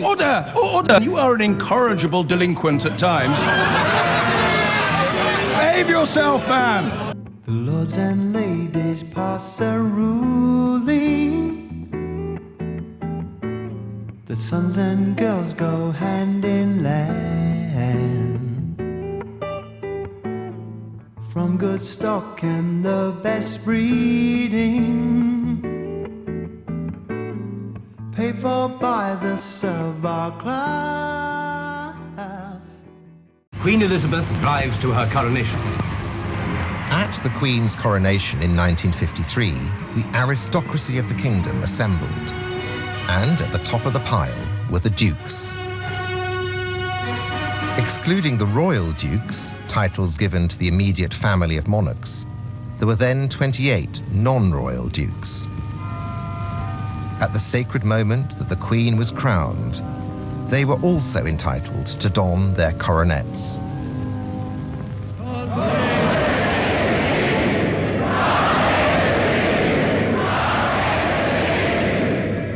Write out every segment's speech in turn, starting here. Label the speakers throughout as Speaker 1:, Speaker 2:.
Speaker 1: Order! Order! You are an incorrigible delinquent at times. Behave yourself, man!
Speaker 2: The lords and ladies pass a ruling. The sons and girls go hand in hand. From good stock and the best breeding, paid for by the server class.
Speaker 3: Queen Elizabeth drives to her coronation.
Speaker 4: At the Queen's coronation in 1953, the aristocracy of the kingdom assembled. And at the top of the pile were the dukes. Excluding the royal dukes, titles given to the immediate family of monarchs, there were then 28 non-royal dukes. At the sacred moment that the Queen was crowned, they were also entitled to don their coronets.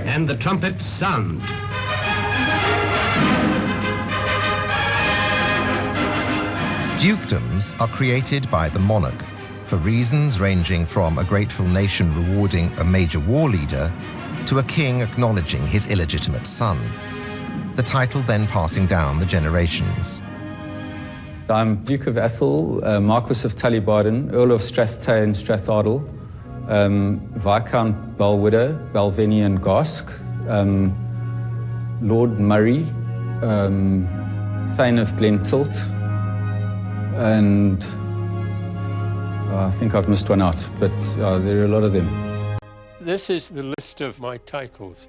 Speaker 3: And the trumpets sound.
Speaker 4: Dukedoms are created by the monarch for reasons ranging from a grateful nation rewarding a major war leader to a king acknowledging his illegitimate son, the title then passing down the generations.
Speaker 5: I'm Duke of Athol, Marquess of Tullybarden, Earl of Strathtyre and Strathdale, Viscount Balwider, Balvenie and Gask, Lord Murray, Thane of Glentilt, and I think I've missed one out, but there are a lot of them.
Speaker 6: This is the list of my titles.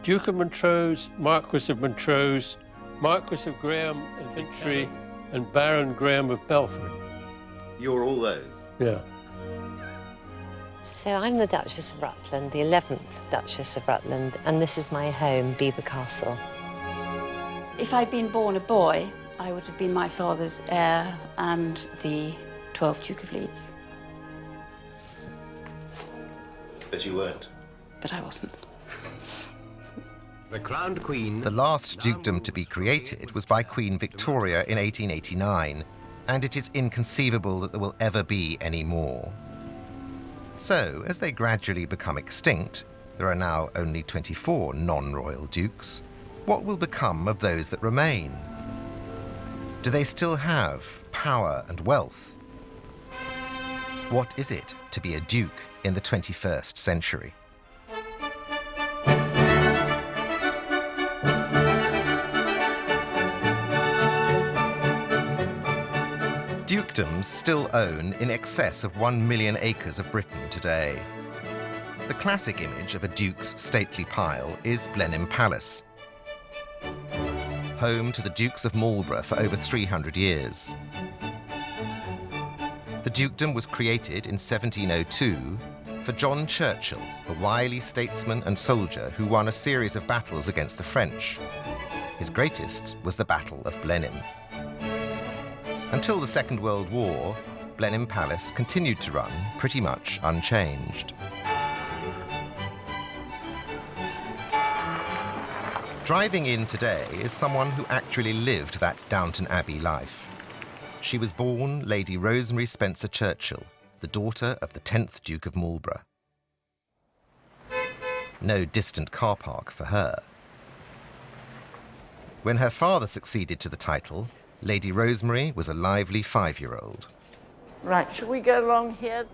Speaker 6: Duke of Montrose, Marquess of Montrose, Marquess of Graham of Vintry, and Baron Graham of Belford.
Speaker 7: You're all those?
Speaker 6: Yeah.
Speaker 8: So I'm the Duchess of Rutland, the 11th Duchess of Rutland, and this is my home, Belvoir Castle.
Speaker 9: If I'd been born a boy, I would have been my father's heir and the 12th Duke of Leeds.
Speaker 7: But you weren't.
Speaker 9: But I wasn't.
Speaker 3: The crowned queen.
Speaker 4: The last dukedom to be created was by Queen Victoria in 1889, and it is inconceivable that there will ever be any more. So, as they gradually become extinct, there are now only 24 non-royal dukes. What will become of those that remain? Do they still have power and wealth? What is it to be a duke in the 21st century? Dukedoms still own in excess of 1 million acres of Britain today. The classic image of a duke's stately pile is Blenheim Palace, home to the Dukes of Marlborough for over 300 years. The dukedom was created in 1702 for John Churchill, a wily statesman and soldier who won a series of battles against the French. His greatest was the Battle of Blenheim. Until the Second World War, Blenheim Palace continued to run pretty much unchanged. Driving in today is someone who actually lived that Downton Abbey life. She was born Lady Rosemary Spencer Churchill, the daughter of the 10th Duke of Marlborough. No distant car park for her. When her father succeeded to the title, Lady Rosemary was a lively 5-year-old.
Speaker 10: Right, shall we go along here?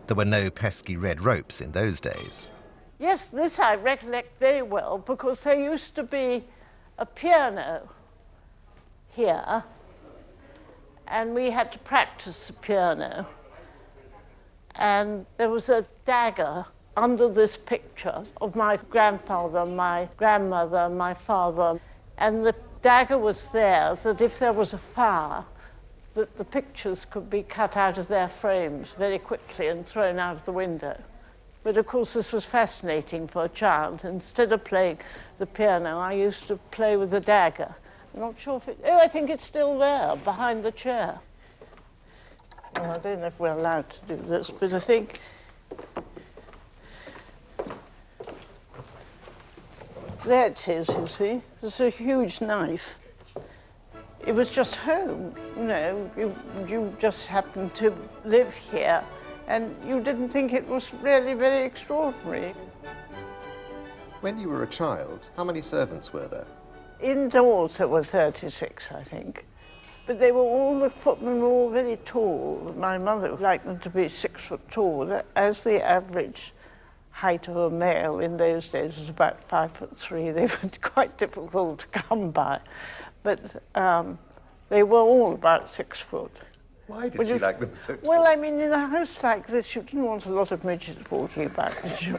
Speaker 4: There were no pesky red ropes in those days.
Speaker 10: Yes, this I recollect very well because there used to be a piano here and we had to practice the piano. And there was a dagger under this picture of my grandfather, my grandmother, my father, and the dagger was there so that if there was a fire, that the pictures could be cut out of their frames very quickly and thrown out of the window. But of course this was fascinating for a child. Instead of playing the piano, I used to play with the dagger. I'm not sure if it... Oh, I think it's still there, behind the chair. Well, I don't know if we're allowed to do this, but I think... There it is, you see. It's a huge knife. It was just home, you know. You just happened to live here, and you didn't think it was really very extraordinary.
Speaker 4: When you were a child, how many servants were there?
Speaker 10: Indoors there were 36, I think. But they were the footmen were all very tall. My mother liked them to be 6 foot tall, as the average height of a male in those days was about 5'3". They were quite difficult to come by. But they were all about 6 foot.
Speaker 4: Why did she like them so tall?
Speaker 10: Well, I mean, in a house like this, you didn't want a lot of midgets walking about, did you?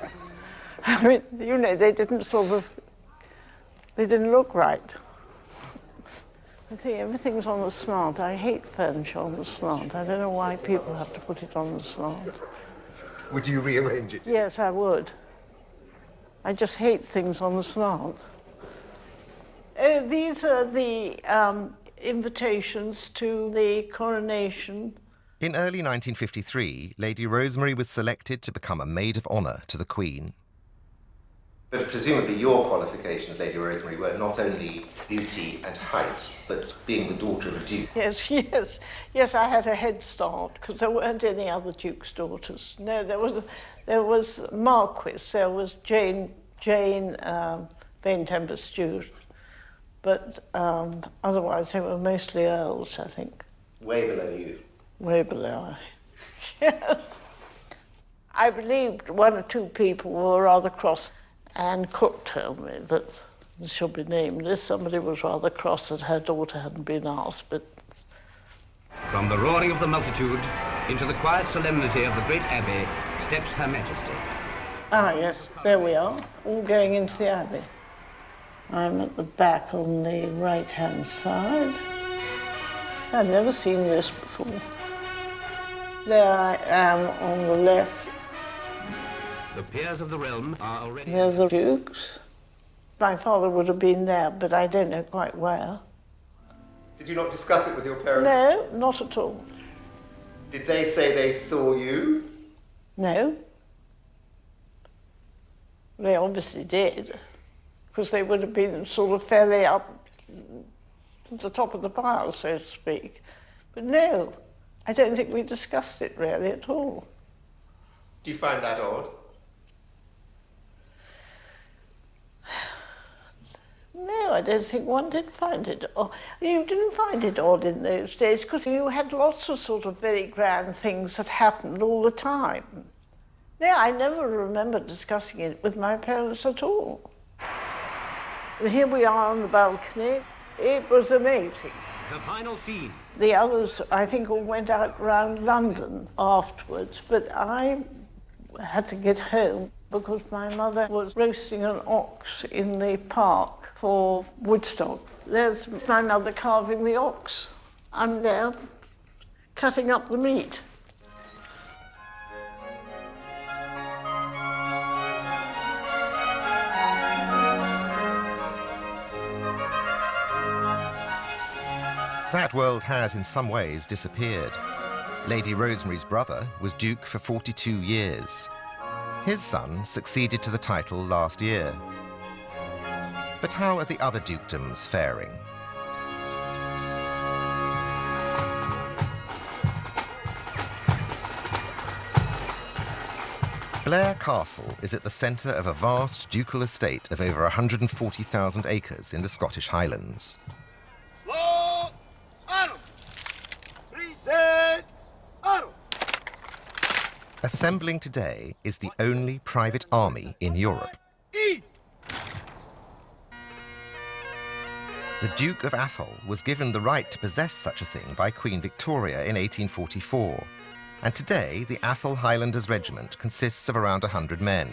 Speaker 10: I mean, you know, they didn't look right. I think everything's on the slant. I hate furniture on the slant. I don't know why people have to put it on the slant.
Speaker 4: Would you rearrange it?
Speaker 10: Yes, I would. I just hate things on the slant. These are the invitations to the coronation.
Speaker 4: In early 1953, Lady Rosemary was selected to become a maid of honour to the Queen. But presumably your qualifications, Lady Rosemary, were not only beauty and height, but being the daughter of a duke.
Speaker 10: Yes, I had a head start, because there weren't any other duke's daughters. No, there was Marquis, there was Jane Vane Tempest Stewart, but otherwise they were mostly earls, I think.
Speaker 7: Way below you.
Speaker 10: Way below, yes. I believed 1 or 2 people were rather cross. And Cook told me that this should be nameless. Somebody was rather cross that her daughter hadn't been asked, but...
Speaker 3: From the roaring of the multitude into the quiet solemnity of the great abbey steps Her Majesty.
Speaker 10: Ah, yes, there we are, all going into the abbey. I'm at the back on the right-hand side. I've never seen this before. There I am on the left.
Speaker 3: The peers of the realm are already...
Speaker 10: Here's the dukes. My father would have been there, but I don't know quite where.
Speaker 7: Did you not discuss it with your parents?
Speaker 10: No, not at all.
Speaker 7: Did they say they saw you?
Speaker 10: No. They obviously did, because they would have been sort of fairly up at the top of the pile, so to speak. But no, I don't think we discussed it really at all.
Speaker 7: Do you find that odd?
Speaker 10: No, I don't think one did find it odd. You didn't find it odd in those days because you had lots of sort of very grand things that happened all the time. No, I never remember discussing it with my parents at all. And here we are on the balcony. It was amazing.
Speaker 3: The final scene.
Speaker 10: The others, I think, all went out around London afterwards, but I had to get home because my mother was roasting an ox in the park for Woodstock. There's my mother carving the ox. I'm there cutting up the meat.
Speaker 4: That world has in some ways disappeared. Lady Rosemary's brother was Duke for 42 years. His son succeeded to the title last year. But how are the other dukedoms faring? Blair Castle is at the centre of a vast ducal estate of over 140,000 acres in the Scottish Highlands. Assembling today is the only private army in Europe. The Duke of Atholl was given the right to possess such a thing by Queen Victoria in 1844. And today, the Atholl Highlanders Regiment consists of around 100 men,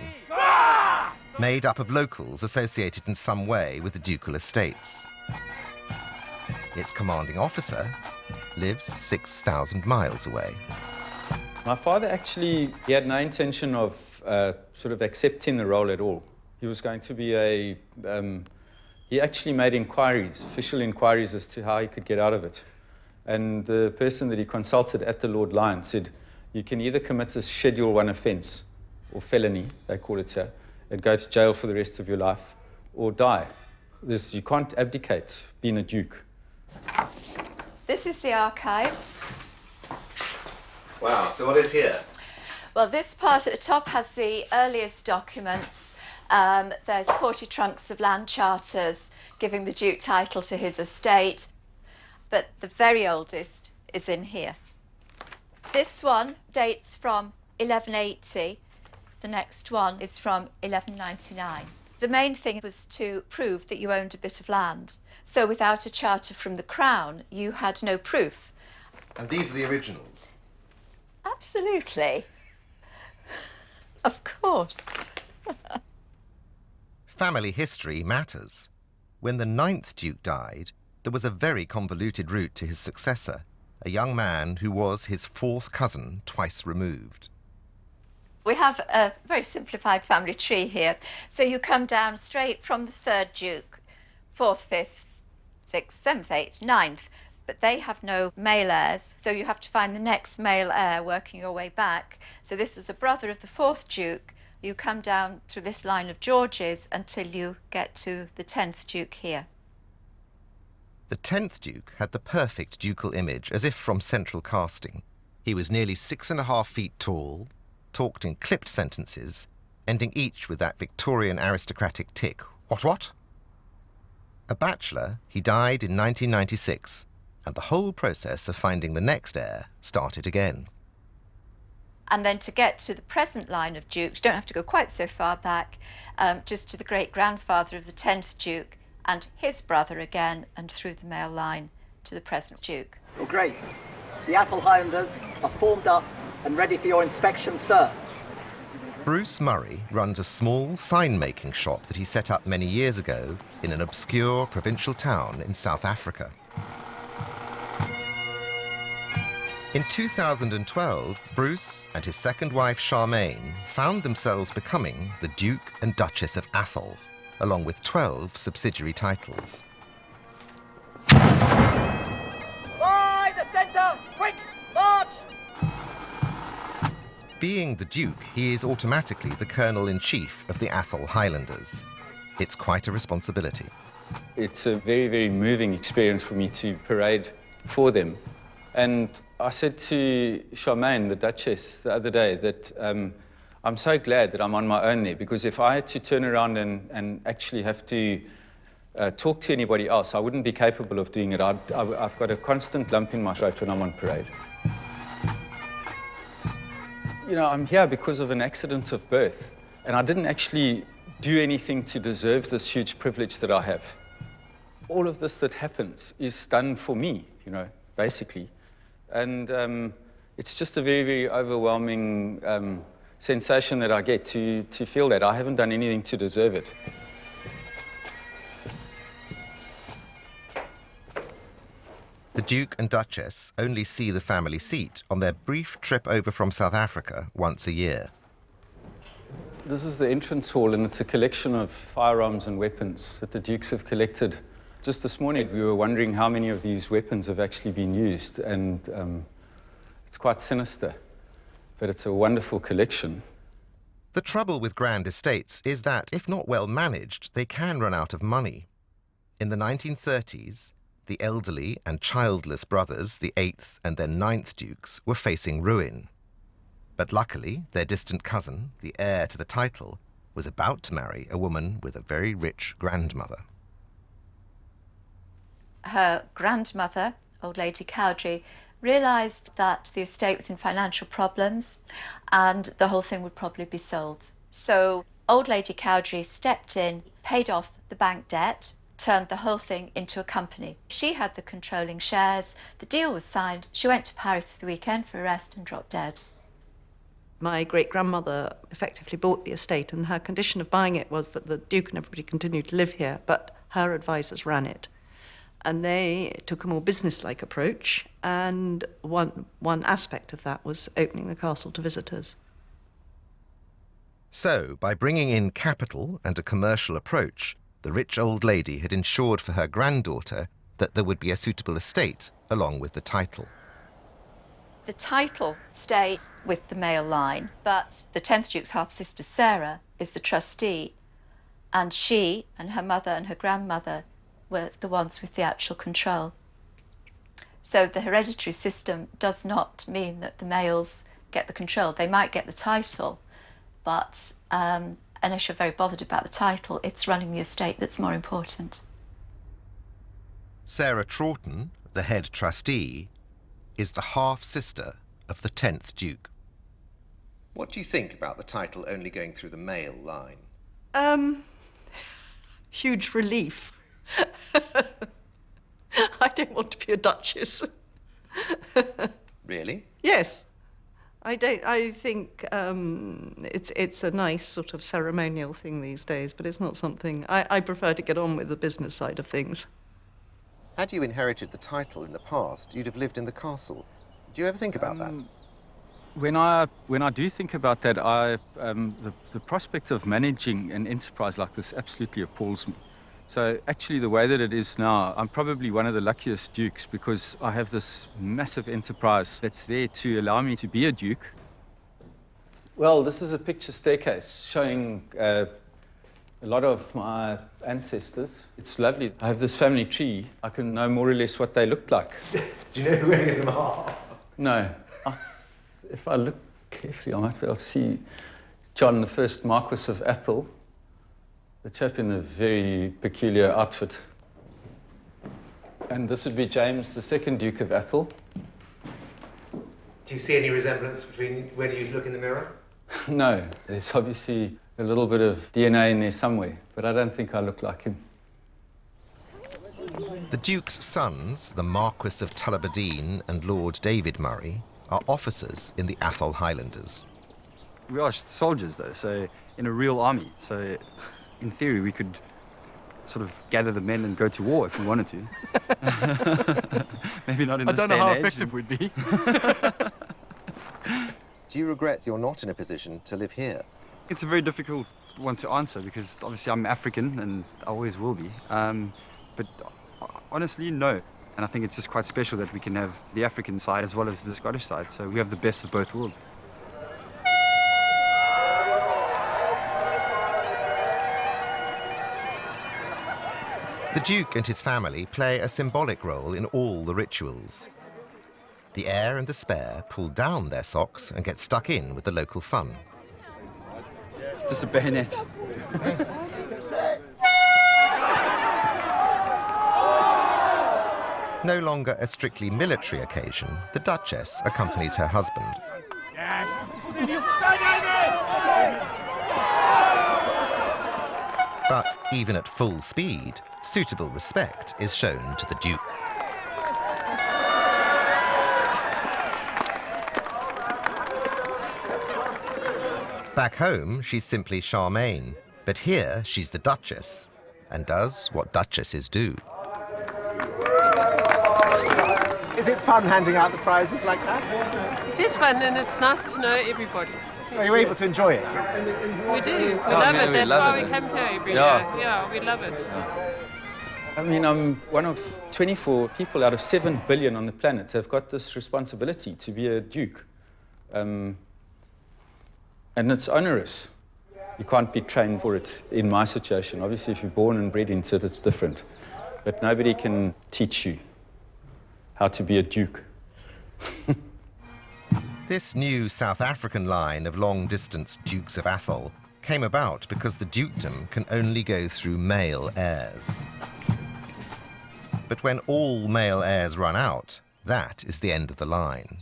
Speaker 4: made up of locals associated in some way with the ducal estates. Its commanding officer lives 6,000 miles away.
Speaker 5: My father actually, he had no intention of sort of accepting the role at all. He was going to be he actually made inquiries, official inquiries as to how he could get out of it. And the person that he consulted at the Lord Lion said, you can either commit a Schedule 1 offence, or felony, they call it here, and go to jail for the rest of your life, or die. You can't abdicate being a duke.
Speaker 11: This is the archive.
Speaker 7: Wow, so what is here?
Speaker 11: Well, this part at the top has the earliest documents. There's 40 trunks of land charters giving the Duke title to his estate, but the very oldest is in here. This one dates from 1180. The next one is from 1199. The main thing was to prove that you owned a bit of land. So without a charter from the Crown, you had no proof.
Speaker 7: And these are the originals?
Speaker 11: Absolutely. Of course.
Speaker 4: Family history matters. When the 9th Duke died, there was a very convoluted route to his successor, a young man who was his 4th cousin twice removed.
Speaker 11: We have a very simplified family tree here. So you come down straight from the 3rd Duke, 4th, 5th, 6th, 7th, 8th, 9th, but they have no male heirs, so you have to find the next male heir working your way back. So this was a brother of the 4th Duke. You come down through this line of Georges until you get to the 10th Duke here.
Speaker 4: The 10th Duke had the perfect ducal image, as if from central casting. He was nearly 6.5 feet tall, talked in clipped sentences, ending each with that Victorian aristocratic tick, what? A bachelor, he died in 1996, and the whole process of finding the next heir started again.
Speaker 11: And then to get to the present line of dukes, you don't have to go quite so far back, just to the great-grandfather of the 10th Duke and his brother again, and through the male line to the present Duke.
Speaker 12: Your Grace, the Athol Highlanders are formed up and ready for your inspection, sir.
Speaker 4: Bruce Murray runs a small sign-making shop that he set up many years ago in an obscure provincial town in South Africa. In 2012, Bruce and his second wife Charmaine found themselves becoming the Duke and Duchess of Athol, along with 12 subsidiary titles.
Speaker 12: By the centre! Quick! March!
Speaker 4: Being the Duke, he is automatically the Colonel-in-Chief of the Athol Highlanders. It's quite a responsibility.
Speaker 5: It's a very, very moving experience for me to parade for them. And I said to Charmaine, the Duchess, the other day that I'm so glad that I'm on my own there, because if I had to turn around and actually have to talk to anybody else, I wouldn't be capable of doing it. I've got a constant lump in my throat when I'm on parade. You know, I'm here because of an accident of birth, and I didn't actually do anything to deserve this huge privilege that I have. All of this that happens is done for me, you know, basically. And it's just a very, very overwhelming sensation that I get to feel that I haven't done anything to deserve it.
Speaker 4: The Duke and Duchess only see the family seat on their brief trip over from South Africa once a year.
Speaker 5: This is the entrance hall, and it's a collection of firearms and weapons that the Dukes have collected. Just this morning, we were wondering how many of these weapons have actually been used, and it's quite sinister, but it's a wonderful collection.
Speaker 4: The trouble with grand estates is that, if not well managed, they can run out of money. In the 1930s, the elderly and childless brothers, the 8th and then 9th Dukes, were facing ruin. But luckily, their distant cousin, the heir to the title, was about to marry a woman with a very rich grandmother.
Speaker 11: Her grandmother, old Lady Cowdrey, realised that the estate was in financial problems and the whole thing would probably be sold. So old Lady Cowdrey stepped in, paid off the bank debt, turned the whole thing into a company. She had the controlling shares, the deal was signed, she went to Paris for the weekend for a rest and dropped dead.
Speaker 13: My great-grandmother effectively bought the estate, and her condition of buying it was that the Duke and everybody continued to live here, but her advisors ran it. And they took a more business-like approach, and one aspect of that was opening the castle to visitors.
Speaker 4: So, by bringing in capital and a commercial approach, the rich old lady had ensured for her granddaughter that there would be a suitable estate along with the title.
Speaker 11: The title stays with the male line, but the 10th Duke's half-sister Sarah is the trustee, And she and her mother and her grandmother were the ones with the actual control. So the hereditary system does not mean that the males get the control. They might get the title, but unless you're very bothered about the title, it's running the estate that's more important.
Speaker 4: Sarah Troughton, the head trustee, is the half-sister of the 10th Duke. What do you think about the title only going through the male line?
Speaker 13: Huge relief. I don't want to be a duchess.
Speaker 4: Really?
Speaker 13: Yes. I think it's a nice sort of ceremonial thing these days, but it's not something... I prefer to get on with the business side of things.
Speaker 4: Had you inherited the title in the past, you'd have lived in the castle. Do you ever think about that?
Speaker 5: When I do think about that, the prospect of managing an enterprise like this absolutely appalls me. So actually the way that it is now, I'm probably one of the luckiest dukes because I have this massive enterprise that's there to allow me to be a duke. Well, this is a picture staircase showing a lot of my ancestors. It's lovely. I have this family tree. I can know more or less what they looked like.
Speaker 7: Do you know who any of them are?
Speaker 5: No. If I look carefully, I might be able to see John, the first Marquis of Athol, the chap in a very peculiar outfit. And this would be James, the second Duke of Athol.
Speaker 7: Do you see any resemblance between when you look in the mirror?
Speaker 5: No, there's obviously a little bit of DNA in there somewhere, but I don't think I look like him.
Speaker 4: The Duke's sons, the Marquis of Tullibardine and Lord David Murray, are officers in the Athol Highlanders.
Speaker 14: We are soldiers, though, so in a real army. So, in theory, we could sort of gather the men and go to war if we wanted to. Maybe not in this day and age.
Speaker 15: I don't know how effective we'd be.
Speaker 4: Do you regret you're not in a position to live here?
Speaker 14: It's a very difficult one to answer because obviously I'm African and I always will be. But honestly, no. And I think it's just quite special that we can have the African side as well as the Scottish side. So we have the best of both worlds.
Speaker 4: The Duke and his family play a symbolic role in all the rituals. The heir and the spare pull down their socks and get stuck in with the local fun.
Speaker 14: Just a bayonet.
Speaker 4: No longer a strictly military occasion, the Duchess accompanies her husband. But even at full speed, suitable respect is shown to the Duke. Back home, she's simply Charmaine, but here she's the Duchess and does what duchesses do.
Speaker 7: Is it fun handing out the prizes like that?
Speaker 16: It is fun and it's nice to know everybody.
Speaker 7: Are you able to enjoy it?
Speaker 16: We do. We love it. That's why we come here every year. Yeah, we love it.
Speaker 5: I mean, I'm one of 24 people out of 7 billion on the planet who have got this responsibility to be a duke. And it's onerous. You can't be trained for it in my situation. Obviously, if you're born and bred into it, it's different. But nobody can teach you how to be a duke.
Speaker 4: This new South African line of long-distance Dukes of Athol came about because the dukedom can only go through male heirs. But when all male heirs run out, that is the end of the line.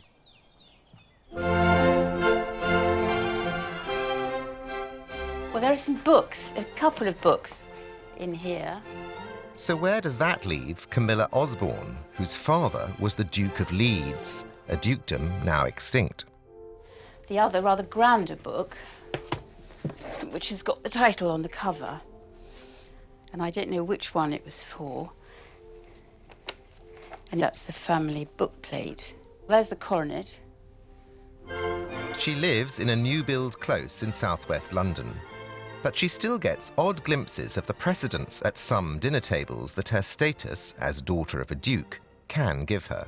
Speaker 9: Well, there are some books, a couple of books in here.
Speaker 4: So where does that leave Camilla Osborne, whose father was the Duke of Leeds, a dukedom now extinct?
Speaker 9: The other, rather grander book, which has got the title on the cover, and I don't know which one it was for, and that's the family bookplate. There's the coronet.
Speaker 4: She lives in a new-build close in southwest London, but she still gets odd glimpses of the precedence at some dinner tables that her status as daughter of a duke can give her.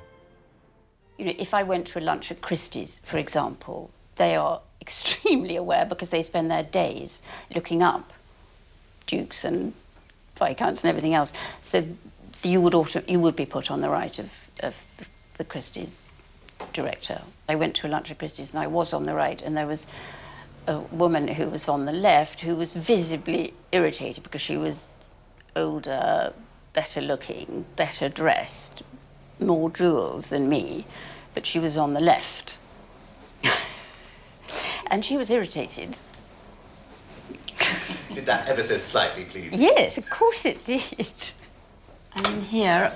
Speaker 9: You know, if I went to a lunch at Christie's, for example, they are extremely aware because they spend their days looking up dukes and viscounts and everything else. So you would be put on the right of the Christie's director. I went to a lunch at Christie's and I was on the right, and there was a woman who was on the left who was visibly irritated because she was older, better looking, better dressed, more jewels than me, but she was on the left. And she was irritated.
Speaker 7: Did that ever so slightly please?
Speaker 9: Yes, of course it did. And in here,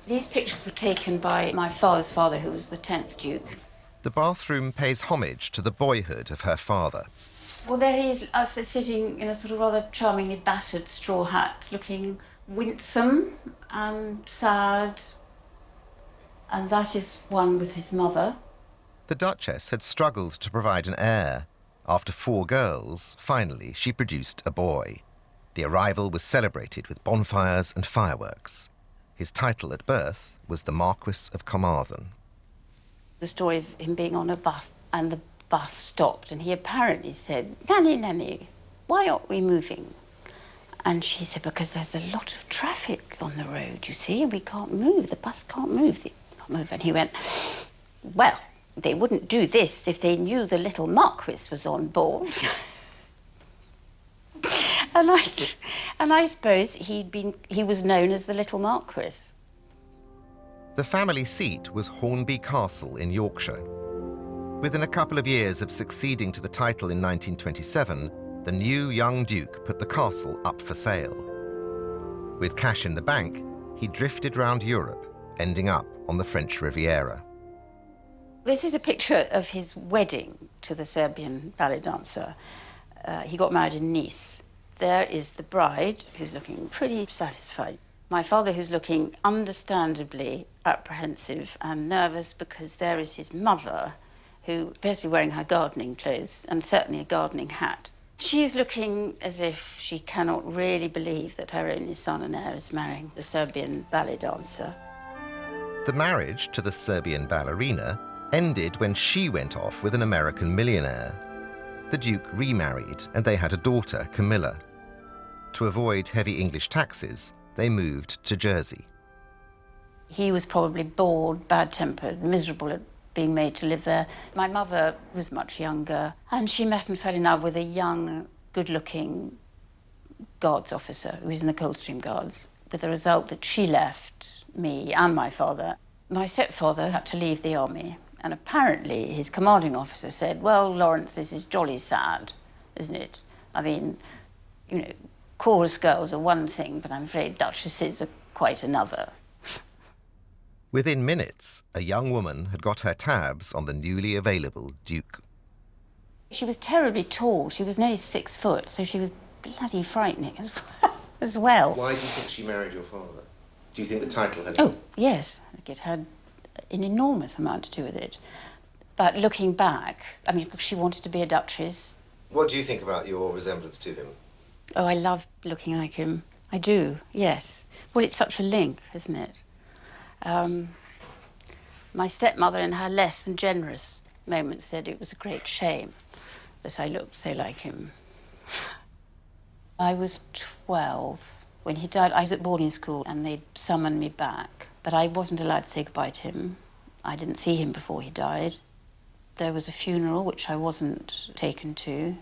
Speaker 9: these pictures were taken by my father's father, who was the 10th Duke.
Speaker 4: The bathroom pays homage to the boyhood of her father.
Speaker 9: Well, there he is, sitting in a sort of rather charmingly battered straw hat, looking winsome and sad. And that is one with his mother.
Speaker 4: The Duchess had struggled to provide an heir. After 4 girls, finally she produced a boy. The arrival was celebrated with bonfires and fireworks. His title at birth was the Marquis of Carmarthen.
Speaker 9: The story of him being on a bus, and the bus stopped, and he apparently said, "Nanny, Nanny, why aren't we moving?" And she said, "Because there's a lot of traffic on the road, you see, and we can't move, the bus can't move, And he went, "Well, they wouldn't do this if they knew the little Marquis was on board." and I suppose he was known as the little Marquis.
Speaker 4: The family seat was Hornby Castle in Yorkshire. Within a couple of years of succeeding to the title in 1927, the new young Duke put the castle up for sale. With cash in the bank, he drifted round Europe, ending up on the French Riviera.
Speaker 9: This is a picture of his wedding to the Serbian ballet dancer. He got married in Nice. There is the bride, who's looking pretty satisfied. My father, who's looking understandably apprehensive and nervous, because there is his mother, who appears to be wearing her gardening clothes and certainly a gardening hat. She's looking as if she cannot really believe that her only son and heir is marrying the Serbian ballet dancer.
Speaker 4: The marriage to the Serbian ballerina ended when she went off with an American millionaire. The Duke remarried and they had a daughter, Camilla. To avoid heavy English taxes, they moved to Jersey.
Speaker 9: He was probably bored, bad-tempered, miserable at being made to live there. My mother was much younger, and she met and fell in love with a young, good-looking Guards officer who was in the Coldstream Guards, with the result that she left me and my father. My stepfather had to leave the army, and apparently his commanding officer said, "Well, Lawrence, this is jolly sad, isn't it? I mean, you know, chorus girls are one thing, but I'm afraid duchesses are quite another."
Speaker 4: Within minutes, a young woman had got her tabs on the newly available Duke.
Speaker 9: She was terribly tall. She was nearly 6 foot, so she was bloody frightening as well.
Speaker 7: Why do you think she married your father? Do you think the title had...
Speaker 9: Oh, yes. I think it had an enormous amount to do with it. But looking back, I mean, she wanted to be a duchess.
Speaker 7: What do you think about your resemblance to him?
Speaker 9: Oh, I love looking like him. I do, yes. Well, it's such a link, isn't it? My stepmother, in her less than generous moments, said it was a great shame that I looked so like him. I was 12 when he died. I was at boarding school and they'd summoned me back, but I wasn't allowed to say goodbye to him. I didn't see him before he died. There was a funeral which I wasn't taken to,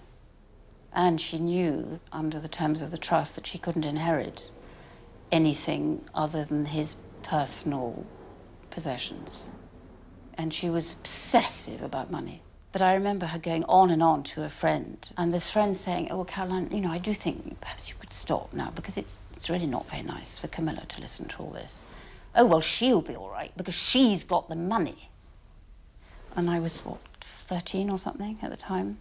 Speaker 9: and she knew under the terms of the trust that she couldn't inherit anything other than his personal possessions. And she was obsessive about money. But I remember her going on and on to a friend, and this friend saying, "Oh, Caroline, you know, I do think perhaps you could stop now, because it's really not very nice for Camilla to listen to all this. Oh, well, she'll be all right, because she's got the money." And I was, what, 13 or something at the time.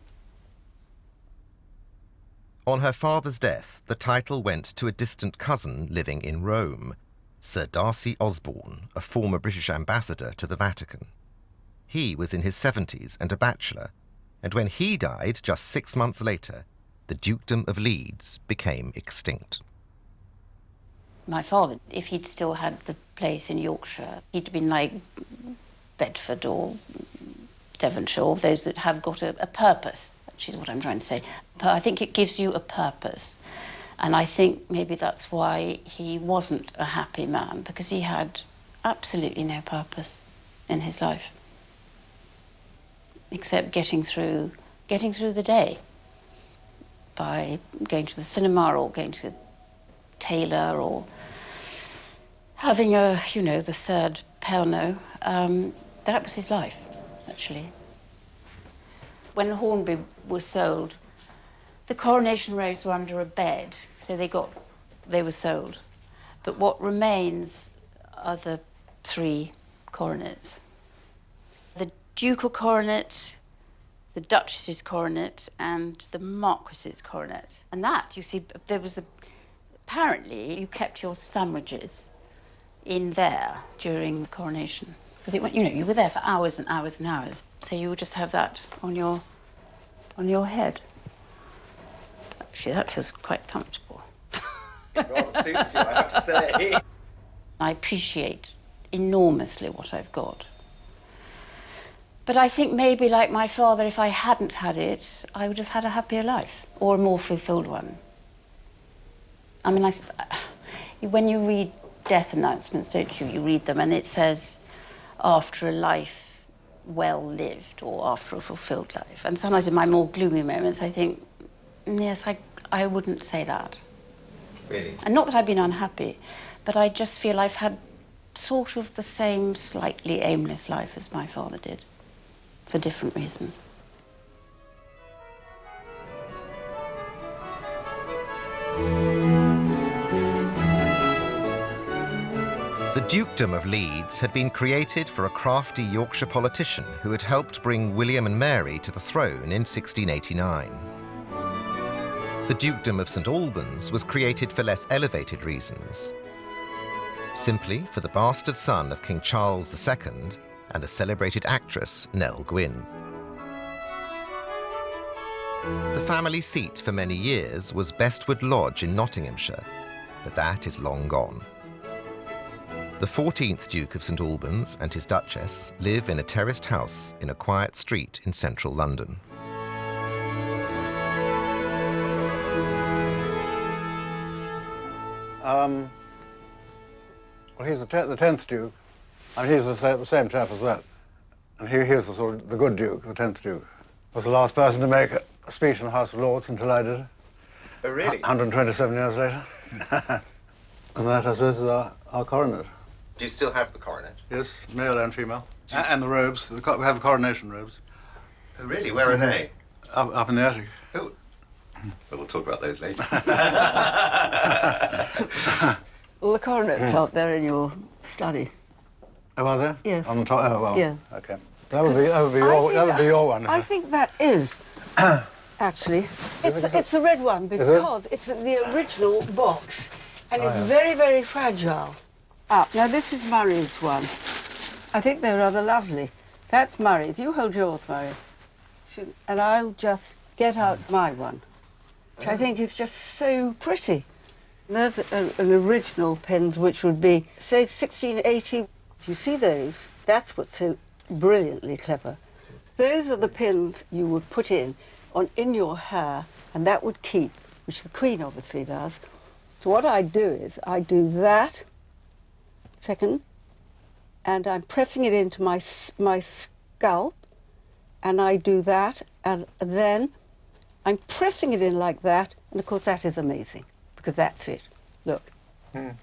Speaker 4: On her father's death, the title went to a distant cousin living in Rome, Sir Darcy Osborne, a former British ambassador to the Vatican. He was in his 70s and a bachelor, and when he died just 6 months later, the Dukedom of Leeds became extinct.
Speaker 9: My father, if he'd still had the place in Yorkshire, he'd been like Bedford or Devonshire, or those that have got a purpose, which is what I'm trying to say. I think it gives you a purpose. And I think maybe that's why he wasn't a happy man, because he had absolutely no purpose in his life, except getting through the day by going to the cinema or going to the tailor or having the third Pernod. That was his life, actually. When Hornby was sold, the coronation robes were under a bed, so they were sold. But what remains are the 3 coronets. The ducal coronet, the duchess's coronet, and the marquis's coronet. And that, you see, apparently you kept your sandwiches in there during the coronation. Because you were there for hours and hours and hours. So you would just have that on your head. Actually, that feels quite comfortable.
Speaker 7: It rather suits you, I have to say.
Speaker 9: I appreciate enormously what I've got. But I think maybe, like my father, if I hadn't had it, I would have had a happier life, or a more fulfilled one. I mean, when you read death announcements, don't you? You read them and it says, after a life well lived, or after a fulfilled life. And sometimes in my more gloomy moments, I think, yes, I wouldn't say that.
Speaker 7: Really?
Speaker 9: And not that I've been unhappy, but I just feel I've had sort of the same slightly aimless life as my father did, for different reasons.
Speaker 4: The Dukedom of Leeds had been created for a crafty Yorkshire politician who had helped bring William and Mary to the throne in 1689. The Dukedom of St Albans was created for less elevated reasons. Simply for the bastard son of King Charles II and the celebrated actress Nell Gwynn. The family seat for many years was Bestwood Lodge in Nottinghamshire, but that is long gone. The 14th Duke of St Albans and his Duchess live in a terraced house in a quiet street in central London.
Speaker 15: Well, he's the 10th Duke, and he's the same chap as that. And he was the good Duke, the 10th Duke. Was the last person to make a speech in the House of Lords until I did it.
Speaker 7: Oh, really?
Speaker 15: 127 years later. And that, I suppose, is our coronet.
Speaker 7: Do you still have the coronet?
Speaker 15: Yes, male and female. And the robes. We have the coronation robes.
Speaker 7: Oh, really? Where are they?
Speaker 15: Up in the attic.
Speaker 7: Oh. Well, we'll talk about those later.
Speaker 17: Well, the coronets out there in your study.
Speaker 15: Oh, are there?
Speaker 17: Yes.
Speaker 15: On the top? Oh, well.
Speaker 17: Yeah.
Speaker 15: Okay. That would be your one.
Speaker 17: I think that is, actually. It's the red one because it's the original box and it's very, very fragile. Now, this is Murray's one. I think they're rather lovely. That's Murray's. You hold yours, Murray. And I'll just get out my one, which I think is just so pretty. There's an original pins, which would be, say, 1680. You see those? That's what's so brilliantly clever. Those are the pins you would put in your hair, and that would keep, which the Queen obviously does. So what I do is I do that, second, and I'm pressing it into my scalp, and I do that, and then I'm pressing it in like that, and of course that is amazing, because that's it. Look. Mm.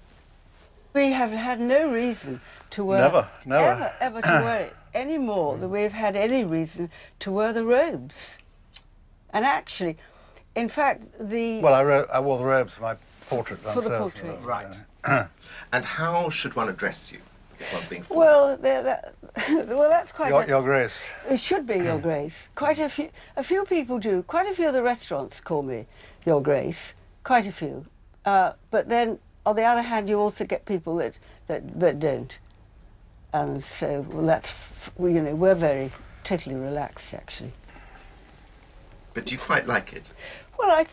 Speaker 17: We have had no reason to wear ever to wear it any more than we've had any reason to wear the robes. And actually, in fact,
Speaker 15: Well, I wore the robes for my portrait.
Speaker 17: For the portrait.
Speaker 7: Right. And how should one address you if one's being formed?
Speaker 17: Well, that's quite
Speaker 15: Your Grace.
Speaker 17: It should be Your Grace. Quite a few people do. Quite a few of the restaurants call me Your Grace. Quite a few. But then, on the other hand, you also get people that don't. And so, well, we're very totally relaxed, actually.
Speaker 7: But do you quite like it?
Speaker 17: Well,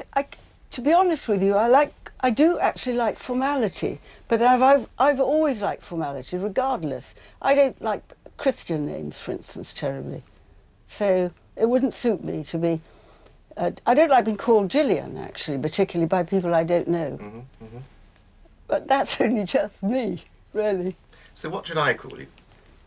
Speaker 17: to be honest with you, I do actually like formality. But I've always liked formality, regardless. I don't like Christian names, for instance, terribly. So it wouldn't suit me to be I don't like being called Gillian, actually, particularly by people I don't know. But that's only just me, really.
Speaker 4: So what should I call you?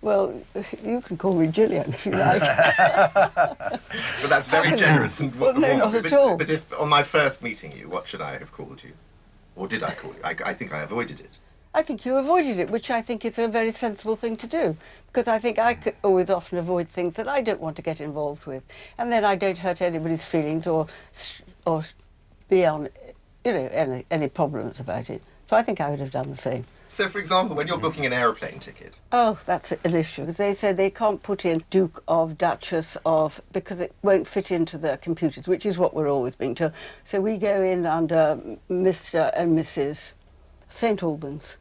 Speaker 17: Well, you can call me Gillian if you like.
Speaker 4: But that's very generous. And
Speaker 17: well, no, not at all.
Speaker 4: But if on my first meeting you, what should I have called you? Or did I call you? I think I avoided it.
Speaker 17: I think you avoided it, which I think is a very sensible thing to do, because I think I could always often avoid things that I don't want to get involved with, and then I don't hurt anybody's feelings or be on, you know, any problems about it. So I think I would have done the same.
Speaker 4: So, for example, when you're booking an aeroplane ticket...
Speaker 17: Oh, that's an issue, because they say they can't put in Duke of, Duchess of, because it won't fit into their computers, which is what we're always being told. So we go in under Mr. and Mrs. St. Albans.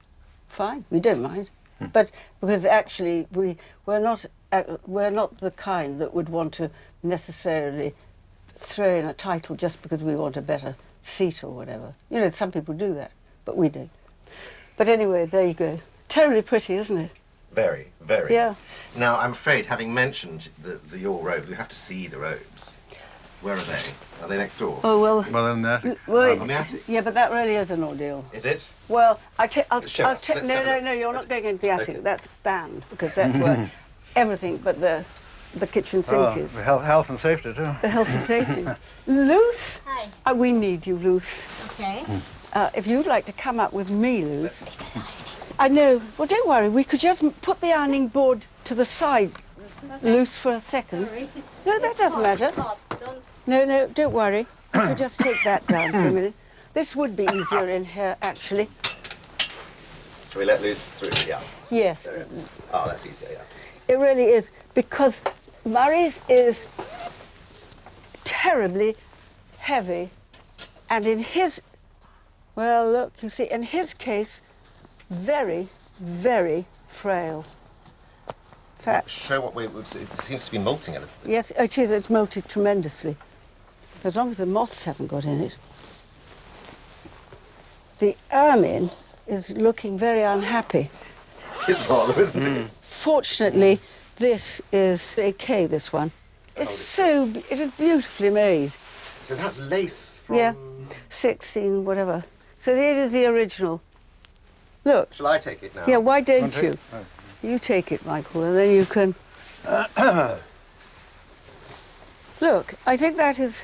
Speaker 17: Fine, we don't mind. But because actually we're not the kind that would want to necessarily throw in a title just because we want a better seat or whatever. You know, some people do that, but we don't. But anyway, there you go. Terribly pretty, isn't it?
Speaker 4: Very, very.
Speaker 17: Yeah.
Speaker 4: Now, I'm afraid, having mentioned your robe, we have to see the robes. Where are they? Are they next door?
Speaker 17: Oh, well...
Speaker 15: Well, in the attic.
Speaker 17: Well,
Speaker 4: on the attic?
Speaker 17: Yeah, but that really is an ordeal.
Speaker 4: Is it?
Speaker 17: Well, I'll
Speaker 4: Show us. Let's have a look.
Speaker 17: No, you're not going into the attic.
Speaker 4: Okay.
Speaker 17: That's banned, because that's where everything but the kitchen sink is.
Speaker 15: The health and safety, too.
Speaker 17: The health and safety. Luce?
Speaker 11: Hi.
Speaker 17: We need you, Luce.
Speaker 11: Okay.
Speaker 17: If you'd like to come up with me, Luce. I know. Well, don't worry. We could just put the ironing board to the side, Luce, for a second.
Speaker 11: Sorry.
Speaker 17: No, that doesn't matter. No, don't worry. We could just take that down for a minute. This would be easier in here, actually.
Speaker 4: Shall we let loose through? Yeah.
Speaker 17: Yes.
Speaker 4: There we go. Oh, that's easier, yeah.
Speaker 17: It really is, because Murray's is terribly heavy, and in his, well, look, you see, in his case, very, very frail. In fact,
Speaker 4: Show what it seems to be molting a little bit.
Speaker 17: yes, it is. It's molted tremendously. As long as the moths haven't got in it. The ermine is looking very unhappy.
Speaker 4: It is rather, isn't it?
Speaker 17: Fortunately, this is AK, this one. It is beautifully made.
Speaker 4: So that's lace from...
Speaker 17: Yeah, 16, whatever. So it is the original. Look.
Speaker 4: Shall I take it now?
Speaker 17: Yeah, why don't you? You take it, Michael, and then you can... Look, I think that is...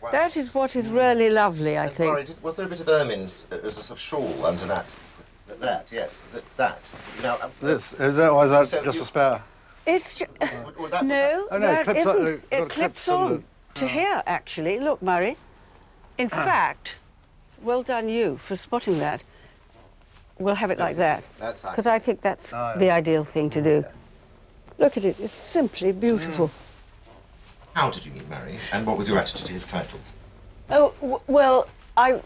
Speaker 4: Wow.
Speaker 17: That is what is really lovely, I think.
Speaker 4: Laurie, was there a bit of ermine as a sort of shawl under that? That, yes, that. Now,
Speaker 15: This, is that
Speaker 4: So
Speaker 15: just
Speaker 4: you-
Speaker 15: a spare?
Speaker 17: It's
Speaker 4: would that-
Speaker 17: no,
Speaker 15: Oh, no, it
Speaker 17: that
Speaker 15: clips
Speaker 17: isn't.
Speaker 15: on-
Speaker 17: It clips on to here, actually. Look, Murray. In fact, well done you for spotting that. We'll have it like that.
Speaker 4: That's nice.
Speaker 17: Because I think that's the ideal thing to do. Look at it. It's simply beautiful.
Speaker 4: How did you meet Murray, and what was your attitude to his title?
Speaker 17: Oh, well,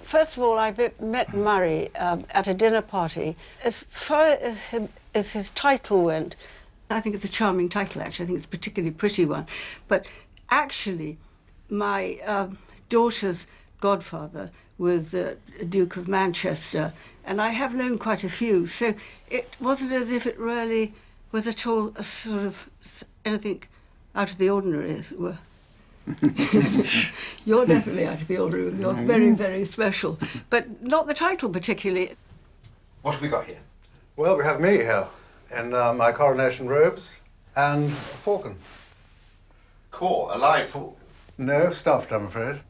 Speaker 17: first of all, I met Murray at a dinner party. As far as his title went, I think it's a charming title, actually. I think it's a particularly pretty one. But actually, my daughter's godfather was the Duke of Manchester, and I have known quite a few, so it wasn't as if it really was at all a sort of anything out of the ordinary, as it were. You're definitely out of the ordinary. You're very, very special. But not the title particularly.
Speaker 4: What have we got here?
Speaker 15: Well, we have me here in my coronation robes and a falcon.
Speaker 4: A live falcon?
Speaker 15: No, stuffed, I'm afraid,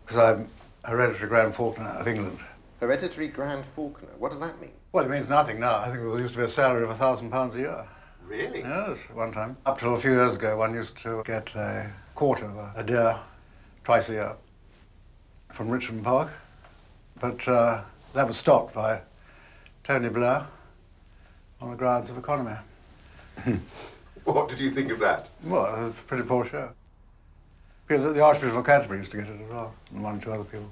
Speaker 15: because I'm hereditary Grand Falconer of England.
Speaker 4: Hereditary Grand Falconer? What does that mean?
Speaker 15: Well, it means nothing now. I think there used to be a salary of £1,000 a year.
Speaker 4: Really?
Speaker 15: Yes, one time. Up till a few years ago, one used to get a quarter of a deer twice a year from Richmond Park. But that was stopped by Tony Blair on the grounds of economy.
Speaker 4: What did you think of that?
Speaker 15: Well, it was a pretty poor show. Because the Archbishop of Canterbury used to get it as well, and one or two other people.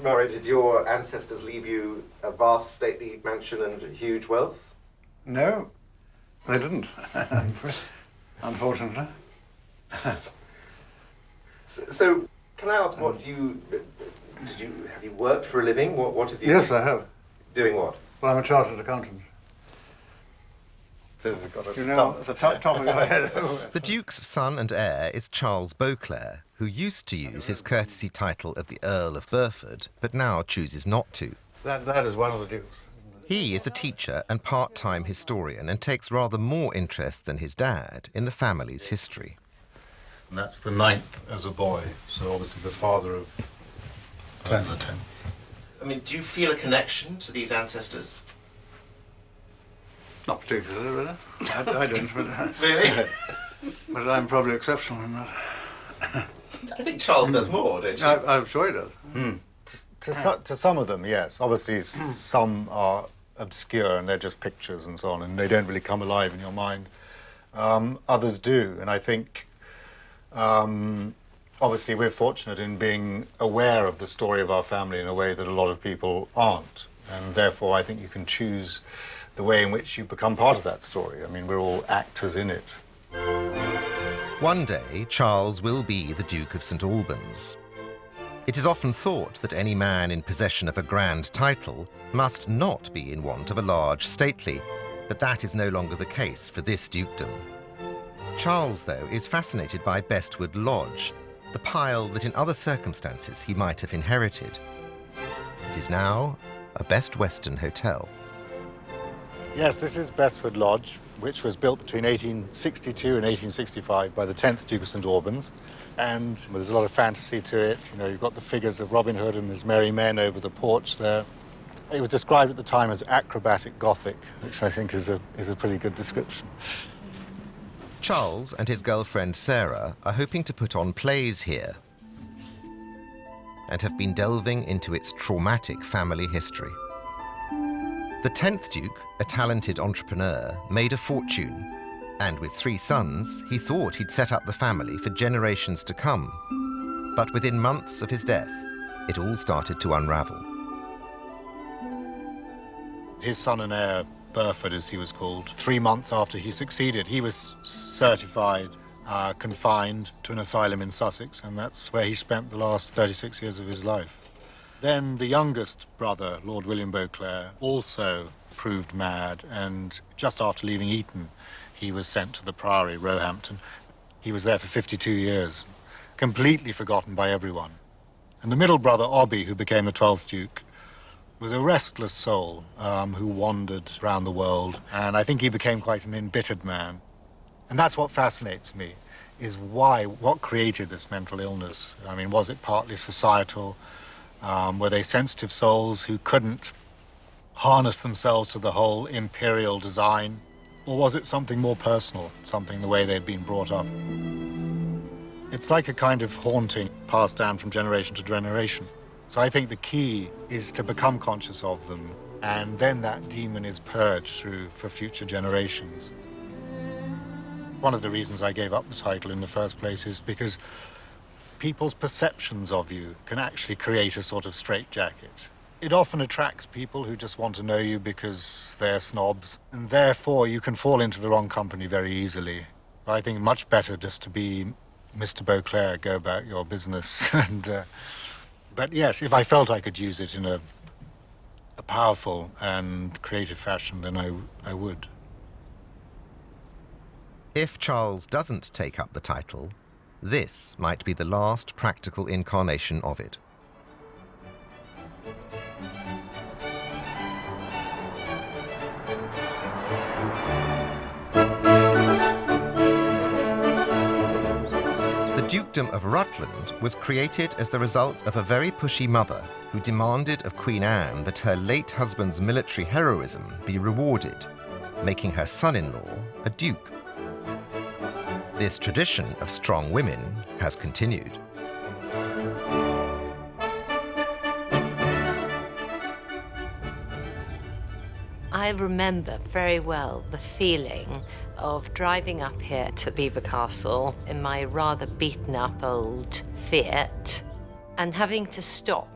Speaker 4: Murray, did your ancestors leave you a vast stately mansion and huge wealth?
Speaker 15: No, they didn't, unfortunately.
Speaker 4: So, can I ask, what have you worked for a living? What have you...
Speaker 15: Yes, I have.
Speaker 4: Doing what?
Speaker 15: Well, I'm a chartered accountant.
Speaker 4: This has got to
Speaker 15: You know, it's the top of your head.
Speaker 4: The Duke's son and heir is Charles Beauclerk, who used to use his courtesy title of the Earl of Burford, but now chooses not to.
Speaker 15: That is one of the dukes.
Speaker 4: He is a teacher and part-time historian and takes rather more interest than his dad in the family's history.
Speaker 18: And that's the 9th as a boy, so obviously the father of the 10th.
Speaker 4: I mean, do you feel a connection to these ancestors?
Speaker 15: Not particularly, really. I don't, but...
Speaker 4: Really?
Speaker 15: But I'm probably exceptional in that.
Speaker 4: I think Charles does more, don't you?
Speaker 15: I'm sure he does.
Speaker 18: To some of them, yes. Obviously, some are obscure and they're just pictures and so on, and they don't really come alive in your mind. Others do, and I think, obviously, we're fortunate in being aware of the story of our family in a way that a lot of people aren't, and therefore I think you can choose the way in which you become part of that story. I mean, we're all actors in it.
Speaker 4: One day, Charles will be the Duke of St. Albans. It is often thought that any man in possession of a grand title must not be in want of a large stately, but that is no longer the case for this dukedom. Charles, though, is fascinated by Bestwood Lodge, the pile that in other circumstances he might have inherited. It is now a Best Western hotel.
Speaker 18: Yes, this is Bestwood Lodge, which was built between 1862 and 1865 by the 10th Duke of St. Albans. And there's a lot of fantasy to it. You know, you've got the figures of Robin Hood and his merry men over the porch there. It was described at the time as acrobatic Gothic, which I think is a pretty good description.
Speaker 4: Charles and his girlfriend Sarah are hoping to put on plays here and have been delving into its traumatic family history. The 10th Duke, a talented entrepreneur, made a fortune, and with 3 sons, he thought he'd set up the family for generations to come. But within months of his death, it all started to unravel.
Speaker 18: His son and heir, Burford as he was called, 3 months after he succeeded, he was certified confined to an asylum in Sussex, and that's where he spent the last 36 years of his life. Then the youngest brother, Lord William Beauclerk, also proved mad, and just after leaving Eton, he was sent to the Priory, Roehampton. He was there for 52 years, completely forgotten by everyone. And the middle brother, Obby, who became the 12th Duke, was a restless soul who wandered around the world, and I think he became quite an embittered man. And that's what fascinates me, is what created this mental illness? I mean, was it partly societal? Were they sensitive souls who couldn't harness themselves to the whole imperial design? Or was it something more personal, something the way they'd been brought up? It's like a kind of haunting passed down from generation to generation. So I think the key is to become conscious of them, and then that demon is purged for future generations. One of the reasons I gave up the title in the first place is because people's perceptions of you can actually create a sort of straitjacket. It often attracts people who just want to know you because they're snobs, and therefore you can fall into the wrong company very easily. I think much better just to be Mr. Beauclerk, go about your business. But yes, if I felt I could use it in a powerful and creative fashion, then I would.
Speaker 4: If Charles doesn't take up the title, this might be the last practical incarnation of it. The Dukedom of Rutland was created as the result of a very pushy mother who demanded of Queen Anne that her late husband's military heroism be rewarded, making her son-in-law a duke. This tradition of strong women has continued.
Speaker 8: I remember very well the feeling of driving up here to Belvoir Castle in my rather beaten-up old Fiat and having to stop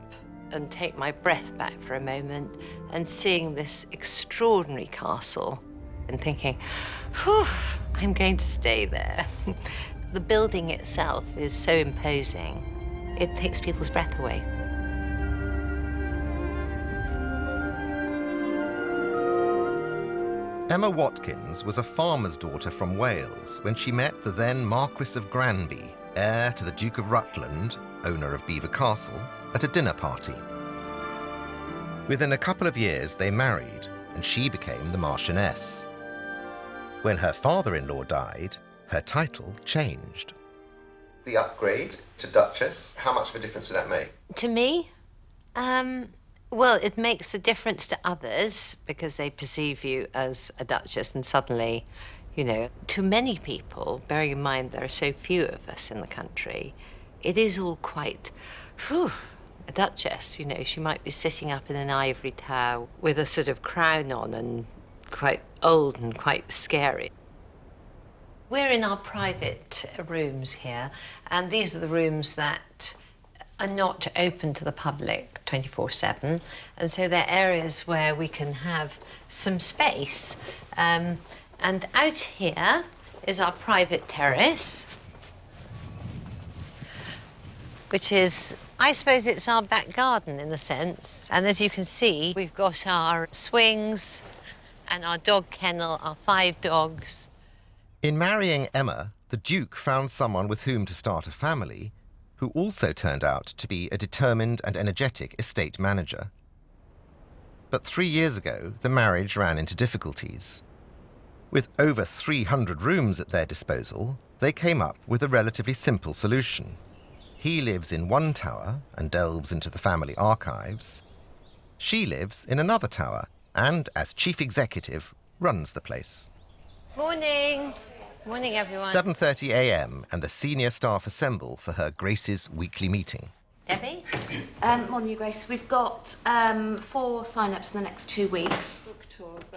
Speaker 8: and take my breath back for a moment and seeing this extraordinary castle and thinking, whew, I'm going to stay there. The building itself is so imposing, it takes people's breath away.
Speaker 4: Emma Watkins was a farmer's daughter from Wales when she met the then Marquis of Granby, heir to the Duke of Rutland, owner of Belvoir Castle, at a dinner party. Within a couple of years, they married, and she became the Marchioness. When her father-in-law died, her title changed. The upgrade to Duchess, how much of a difference did that make?
Speaker 8: To me, well, it makes a difference to others because they perceive you as a Duchess, and suddenly, you know, to many people, bearing in mind there are so few of us in the country, it is all quite, whew, a Duchess, you know. She might be sitting up in an ivory tower with a sort of crown on and quite old and quite scary. We're in our private rooms here, and these are the rooms that are not open to the public 24/7, and so they're areas where we can have some space. And out here is our private terrace, which is, I suppose it's our back garden in a sense. And as you can see, we've got our swings and our dog kennel, our 5 dogs.
Speaker 4: In marrying Emma, the Duke found someone with whom to start a family, who also turned out to be a determined and energetic estate manager. But 3 years ago, the marriage ran into difficulties. With over 300 rooms at their disposal, they came up with a relatively simple solution. He lives in one tower and delves into the family archives. She lives in another tower and, as chief executive, runs the place.
Speaker 8: Morning. Morning, everyone.
Speaker 4: 7:30 a.m. and the senior staff assemble for Her Grace's weekly meeting.
Speaker 8: Debbie?
Speaker 19: Morning, Your Grace. We've got 4 sign-ups in the next 2 weeks.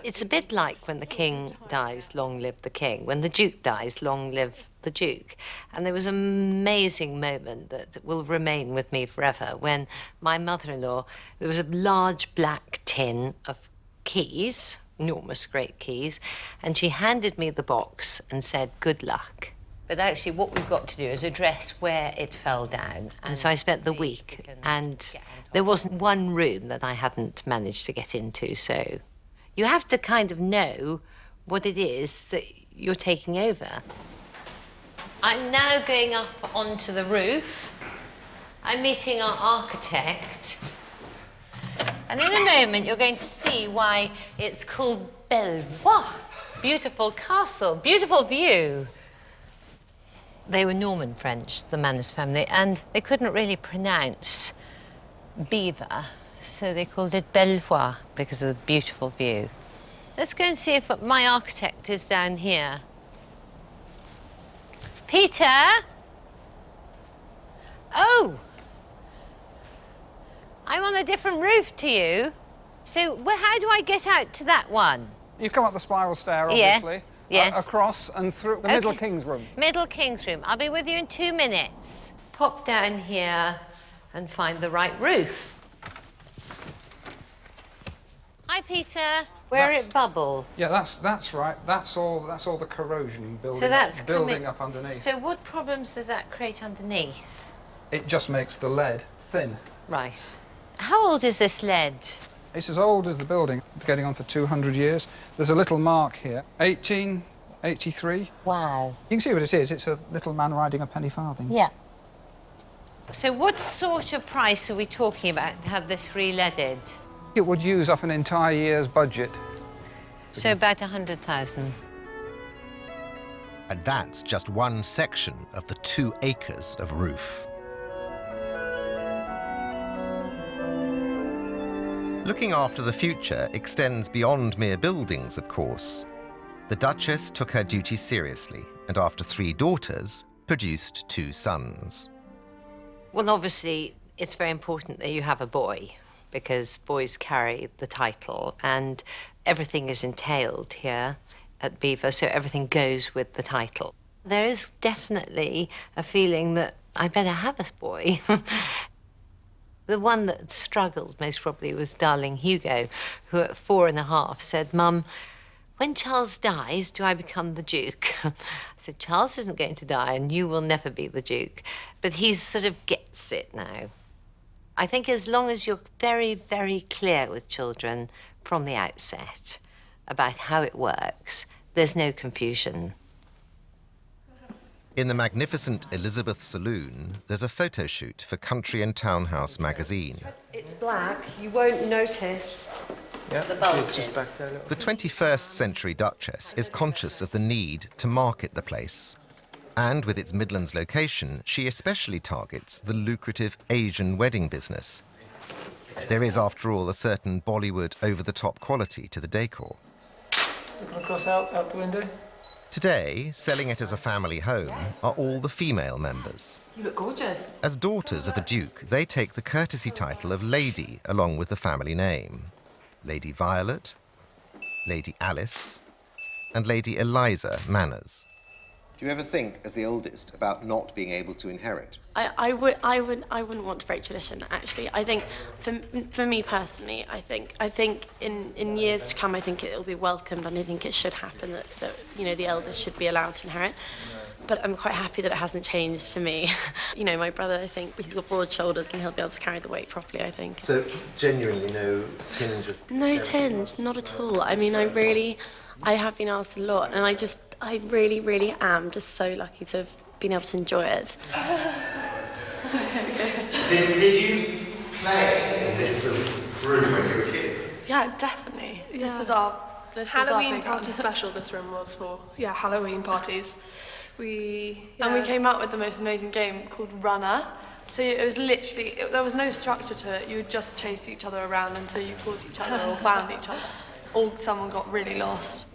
Speaker 8: It's a bit like when the king dies, long live the king. When the duke dies, long live the duke. And there was an amazing moment that will remain with me forever when my mother-in-law, there was a large black tin of keys, enormous great keys, and she handed me the box and said, good luck. But actually what we've got to do is address where it fell down. And so I spent the week, and there wasn't one room that I hadn't managed to get into, so you have to kind of know what it is that you're taking over. I'm now going up onto the roof. I'm meeting our architect. And in a moment, you're going to see why it's called Belvoir. Beautiful castle, beautiful view. They were Norman French, the Manners family, and they couldn't really pronounce beaver, so they called it Belvoir because of the beautiful view. Let's go and see if my architect is down here. Peter? Oh! I'm on a different roof to you. So how do I get out to that one?
Speaker 20: You come up the spiral stair, obviously.
Speaker 8: Yeah. Yes.
Speaker 20: Across and through the Middle King's room.
Speaker 8: Middle King's room. I'll be with you in 2 minutes. Pop down here and find the right roof. Hi, Peter. Where it bubbles.
Speaker 20: Yeah, that's right. That's all the corrosion building.
Speaker 8: So that's
Speaker 20: building up underneath.
Speaker 8: So what problems does that create underneath?
Speaker 20: It just makes the lead thin.
Speaker 8: Right. How old is this lead?
Speaker 20: It's as old as the building, getting on for 200 years. There's a little mark here, 1883.
Speaker 8: Wow.
Speaker 20: You can see what it is. It's a little man riding a penny farthing.
Speaker 8: Yeah. So what sort of price are we talking about to have this re-leaded?
Speaker 20: It would use up an entire year's budget.
Speaker 8: So about 100,000.
Speaker 4: And that's just one section of the 2 acres of roof. Looking after the future extends beyond mere buildings, of course. The Duchess took her duties seriously, and after 3 daughters, produced 2 sons.
Speaker 8: Well, obviously, it's very important that you have a boy, because boys carry the title, and everything is entailed here at Belvoir, so everything goes with the title. There is definitely a feeling that I better have a boy. The one that struggled most probably was darling Hugo, who at 4.5 said, Mum, when Charles dies, do I become the Duke? I said, Charles isn't going to die and you will never be the Duke. But he sort of gets it now. I think as long as you're very, very clear with children from the outset about how it works, there's no confusion.
Speaker 4: In the magnificent Elizabeth Saloon, there's a photo shoot for Country and Townhouse magazine.
Speaker 21: It's black, you won't notice the bulges.
Speaker 4: The 21st century Duchess is conscious of the need to market the place. And with its Midlands location, she especially targets the lucrative Asian wedding business. There is, after all, a certain Bollywood over-the-top quality to the decor.
Speaker 22: Looking across out the window?
Speaker 4: Today, selling it as a family home are all the female members.
Speaker 21: You look gorgeous.
Speaker 4: As daughters of a duke, they take the courtesy title of Lady along with the family name. Lady Violet, Lady Alice, and Lady Eliza Manners. Do you ever think, as the oldest, about not being able to inherit?
Speaker 23: I wouldn't want to break tradition, actually. I think, for me personally, I think in years to come, I think it'll be welcomed, and I think it should happen that you know, the elders should be allowed to inherit. But I'm quite happy that it hasn't changed for me. You know, my brother, I think, he's got broad shoulders and he'll be able to carry the weight properly, I think.
Speaker 7: So, genuinely no tinge of...
Speaker 23: No tinge, not at all. I mean, I have been asked a lot, and I really, really am just so lucky to have been able to enjoy it.
Speaker 7: Did you play in this sort of room when you were kids?
Speaker 24: Yeah, definitely. This was our Halloween party special. This room was for Halloween parties. We came out with the most amazing game called Runner. So it was literally, there was no structure to it. You would just chase each other around until you caught each other or found each other, or someone got really lost.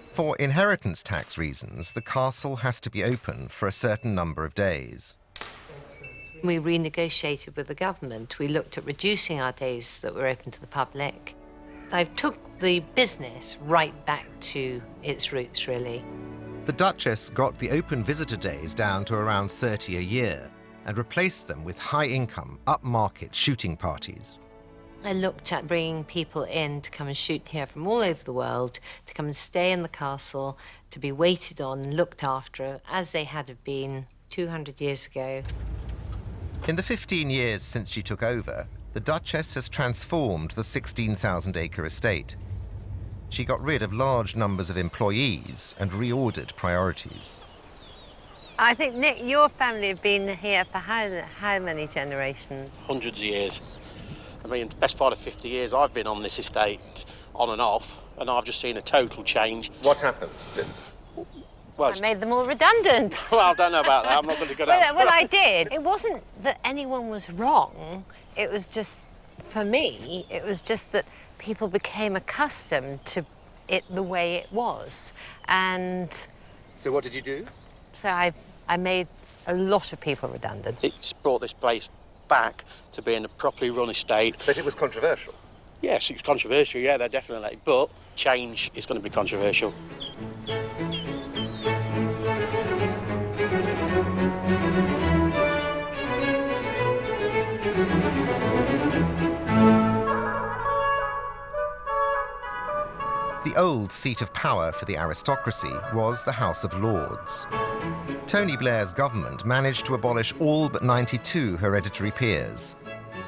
Speaker 4: For inheritance tax reasons, the castle has to be open for a certain number of days.
Speaker 8: We renegotiated with the government. We looked at reducing our days that were open to the public. I took the business right back to its roots, really.
Speaker 4: The Duchess got the open visitor days down to around 30 a year and replaced them with high-income, upmarket shooting parties.
Speaker 8: I looked at bringing people in to come and shoot here from all over the world, to come and stay in the castle, to be waited on and looked after as they had been 200 years ago.
Speaker 4: In the 15 years since she took over, the Duchess has transformed the 16,000-acre estate. She got rid of large numbers of employees and reordered priorities.
Speaker 8: I think, Nick, your family have been here for how many generations?
Speaker 25: Hundreds of years. I mean, the best part of 50 years I've been on this estate, on and off, and I've just seen a total change.
Speaker 7: What happened?
Speaker 25: Well,
Speaker 8: I made them all redundant.
Speaker 25: Well, I don't know about that. I'm not going to go down.
Speaker 8: Well, I did. It wasn't that anyone was wrong. It was just, for me, it was just that people became accustomed to it the way it was. And...
Speaker 7: So what did you do?
Speaker 8: So I made a lot of people redundant.
Speaker 25: It's brought this place back to being a properly run estate.
Speaker 7: But it was controversial?
Speaker 25: Yes, it's controversial, yeah, they're definitely. But change is going to be controversial.
Speaker 4: The old seat of power for the aristocracy was the House of Lords. Tony Blair's government managed to abolish all but 92 hereditary peers.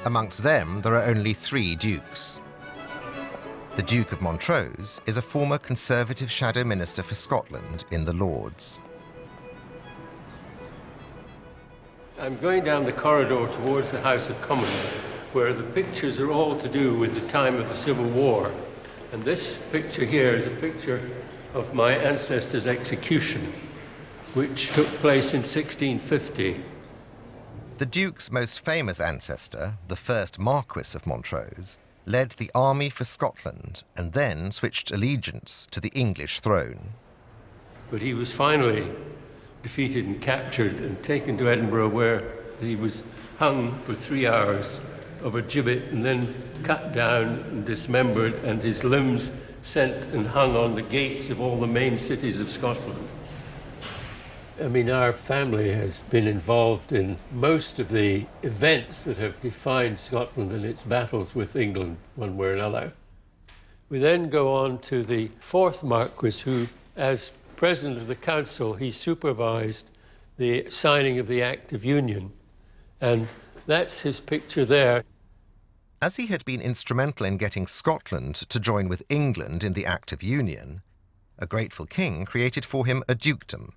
Speaker 4: Amongst them, there are only 3 dukes. The Duke of Montrose is a former Conservative Shadow Minister for Scotland in the Lords.
Speaker 6: I'm going down the corridor towards the House of Commons, where the pictures are all to do with the time of the Civil War. And this picture here is a picture of my ancestor's execution, which took place in 1650.
Speaker 4: The Duke's most famous ancestor, the first Marquis of Montrose, led the army for Scotland and then switched allegiance to the English throne.
Speaker 6: But he was finally defeated and captured and taken to Edinburgh, where he was hung for 3 hours of a gibbet and then cut down and dismembered, and his limbs sent and hung on the gates of all the main cities of Scotland. I mean, our family has been involved in most of the events that have defined Scotland and its battles with England, one way or another. We then go on to the 4th Marquis, who, as President of the Council, he supervised the signing of the Act of Union, and that's his picture there.
Speaker 4: As he had been instrumental in getting Scotland to join with England in the Act of Union, a grateful king created for him a dukedom.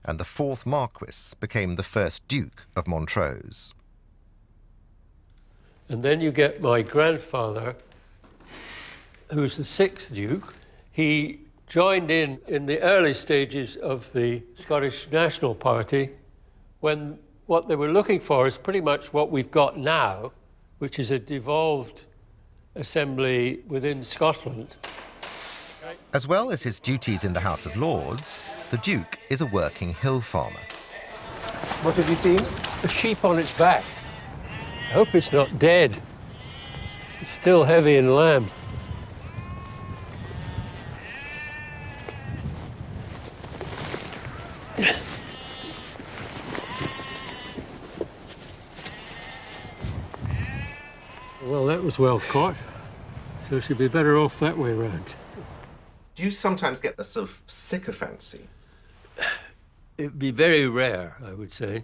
Speaker 4: and the 4th Marquis became the 1st Duke of Montrose.
Speaker 6: And then you get my grandfather, who's the 6th Duke. He joined in the early stages of the Scottish National Party when what they were looking for is pretty much what we've got now, which is a devolved assembly within Scotland.
Speaker 4: As well as his duties in the House of Lords, the Duke is a working hill farmer.
Speaker 7: What have you seen?
Speaker 6: A sheep on its back. I hope it's not dead. It's still heavy in lamb. Well, that was well caught, so she'd be better off that way round.
Speaker 4: Do you sometimes get a sort of sycophancy?
Speaker 6: It'd be very rare, I would say.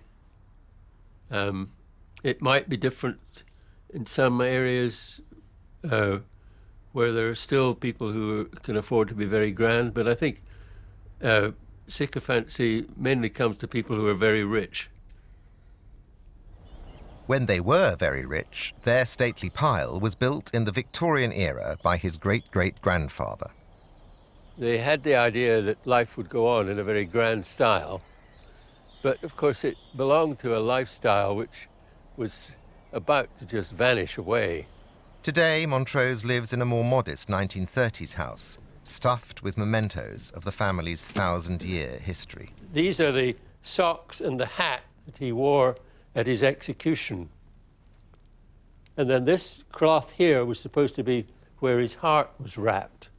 Speaker 6: It might be different in some areas where there are still people who can afford to be very grand, but I think sycophancy mainly comes to people who are very rich.
Speaker 4: When they were very rich, their stately pile was built in the Victorian era by his great-great-grandfather.
Speaker 6: They had the idea that life would go on in a very grand style, but of course it belonged to a lifestyle which was about to just vanish away.
Speaker 4: Today, Montrose lives in a more modest 1930s house, stuffed with mementos of the family's 1,000-year history.
Speaker 6: These are the socks and the hat that he wore at his execution. And then this cloth here was supposed to be where his heart was wrapped.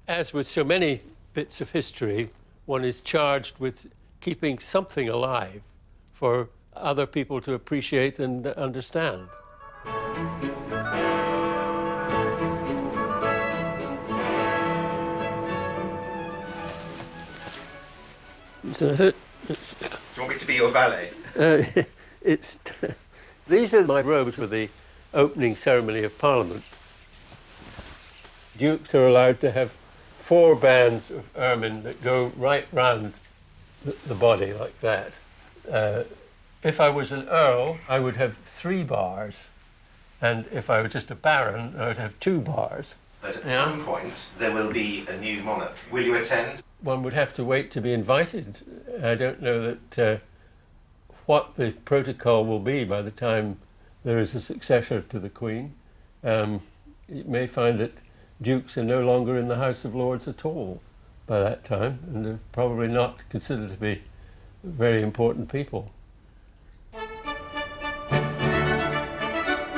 Speaker 6: As with so many bits of history, one is charged with keeping something alive for other people to appreciate and understand. So that's it.
Speaker 4: Do you want me to be your valet?
Speaker 6: These are my robes for the opening ceremony of Parliament. Dukes are allowed to have 4 bands of ermine that go right round the body like that. If I was an earl, I would have 3 bars, and if I were just a baron, I would have 2 bars.
Speaker 4: But at some point, there will be a new monarch. Will you attend?
Speaker 6: One would have to wait to be invited. I don't know that what the protocol will be by the time there is a successor to the Queen. You may find that dukes are no longer in the House of Lords at all by that time, and they're probably not considered to be very important people.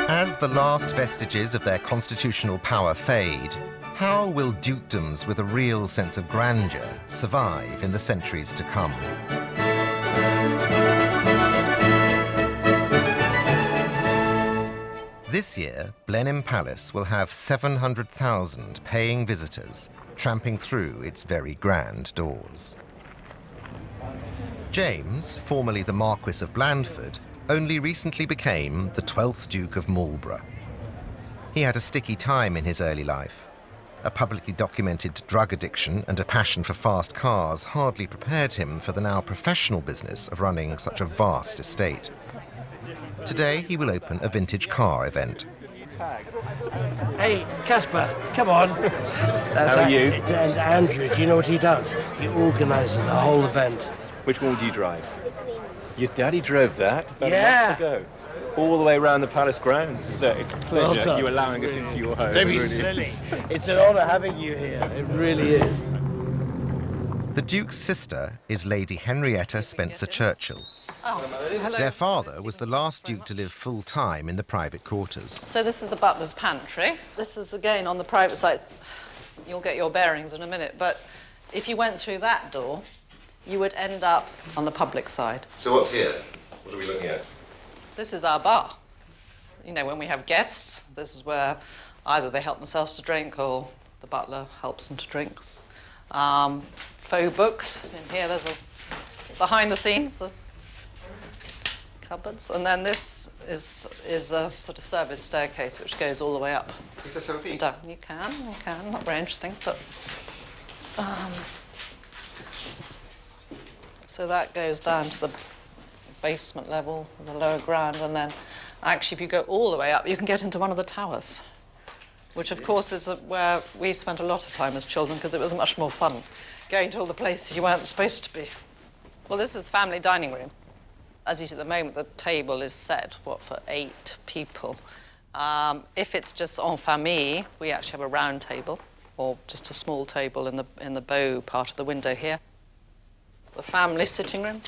Speaker 4: As the last vestiges of their constitutional power fade, how will dukedoms with a real sense of grandeur survive in the centuries to come? This year, Blenheim Palace will have 700,000 paying visitors tramping through its very grand doors. James, formerly the Marquis of Blandford, only recently became the 12th Duke of Marlborough. He had a sticky time in his early life. A publicly documented drug addiction and a passion for fast cars hardly prepared him for the now professional business of running such a vast estate. Today, he will open a vintage car event.
Speaker 1: Hey, Casper, come on.
Speaker 2: How are you?
Speaker 1: And Andrew, do you know what he does? He organises the whole event.
Speaker 2: Which one do you drive? Your daddy drove that about
Speaker 1: Yeah.
Speaker 2: a month ago. All the way around the palace grounds. Look, it's a pleasure you allowing us into your home.
Speaker 1: Don't be
Speaker 2: It really
Speaker 1: silly.
Speaker 2: is.
Speaker 1: It's an honour having you here. It really is.
Speaker 4: The Duke's sister is Lady Henrietta Spencer Churchill.
Speaker 3: Hello.
Speaker 4: Their father was the last Duke to live full-time in the private quarters.
Speaker 3: So this is the butler's pantry. This is, again, on the private side. You'll get your bearings in a minute, but if you went through that door, you would end up on the public side.
Speaker 4: So what's here? What are we looking at?
Speaker 3: This is our bar. You know, when we have guests, this is where either they help themselves to drink or the butler helps them to drinks. Faux books. In here, there's a behind the scenes, the cupboards. And then this is a sort of service staircase which goes all the way up.
Speaker 4: Can I have a peek?
Speaker 3: You can. Not very interesting, but... So that goes down to the basement level, the lower ground, and then actually if you go all the way up, you can get into one of the towers, which of course is where we spent a lot of time as children because it was much more fun going to all the places you weren't supposed to be. Well, this is family dining room. As you see at the moment, the table is set, for 8 people. If it's just en famille, we actually have a round table, or just a small table in the bow part of the window here. The family sitting room.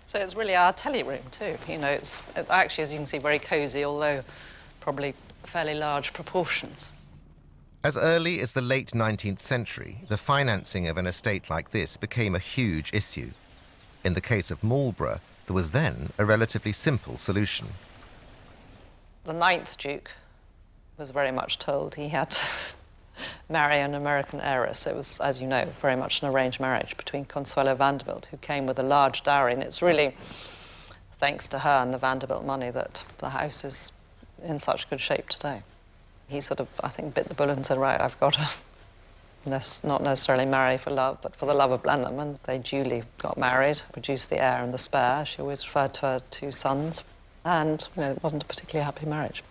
Speaker 3: So it's really our telly room too. You know, it's actually, as you can see, very cosy, although probably fairly large proportions.
Speaker 4: As early as the late 19th century, the financing of an estate like this became a huge issue. In the case of Marlborough, there was then a relatively simple solution.
Speaker 3: The 9th Duke was very much told he had to marry an American heiress. It was, as you know, very much an arranged marriage between Consuelo Vanderbilt, who came with a large dowry, and it's really thanks to her and the Vanderbilt money that the house is in such good shape today. He sort of, I think, bit the bullet and said, right, I've got to not necessarily marry for love, but for the love of Blenheim, and they duly got married, produced the heir and the spare. She always referred to her 2 sons, and it wasn't a particularly happy marriage.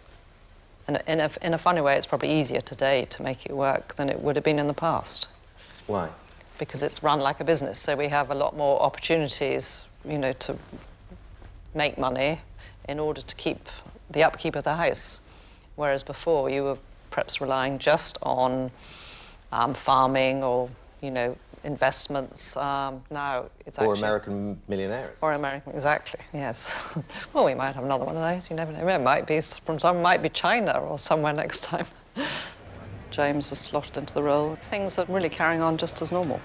Speaker 3: And in a funny way, it's probably easier today to make it work than it would have been in the past.
Speaker 10: Why?
Speaker 3: Because it's run like a business, so we have a lot more opportunities, to make money in order to keep the upkeep of the house. Whereas before, you were perhaps relying just on farming or, investments. Now it's
Speaker 10: Or
Speaker 3: actually...
Speaker 10: American millionaires.
Speaker 3: Or American, exactly, yes. Well, we might have another one of those, you never know. It might be might be China or somewhere next time. James has slotted into the role. Things are really carrying on just as normal.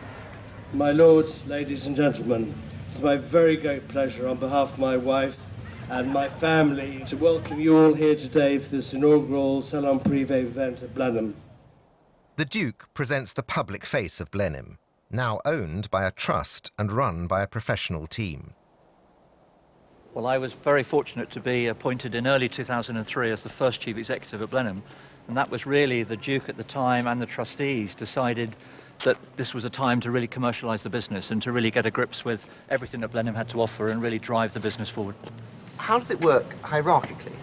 Speaker 1: My lords, ladies and gentlemen, it's my very great pleasure on behalf of my wife and my family to welcome you all here today for this inaugural Salon Privé event at Blenheim.
Speaker 4: The Duke presents the public face of Blenheim, now owned by a trust and run by a professional team.
Speaker 12: Well, I was very fortunate to be appointed in early 2003 as the first chief executive at Blenheim, and that was really the Duke at the time and the trustees decided that this was a time to really commercialise the business and to really get a grips with everything that Blenheim had to offer and really drive the business forward.
Speaker 10: How does it work hierarchically?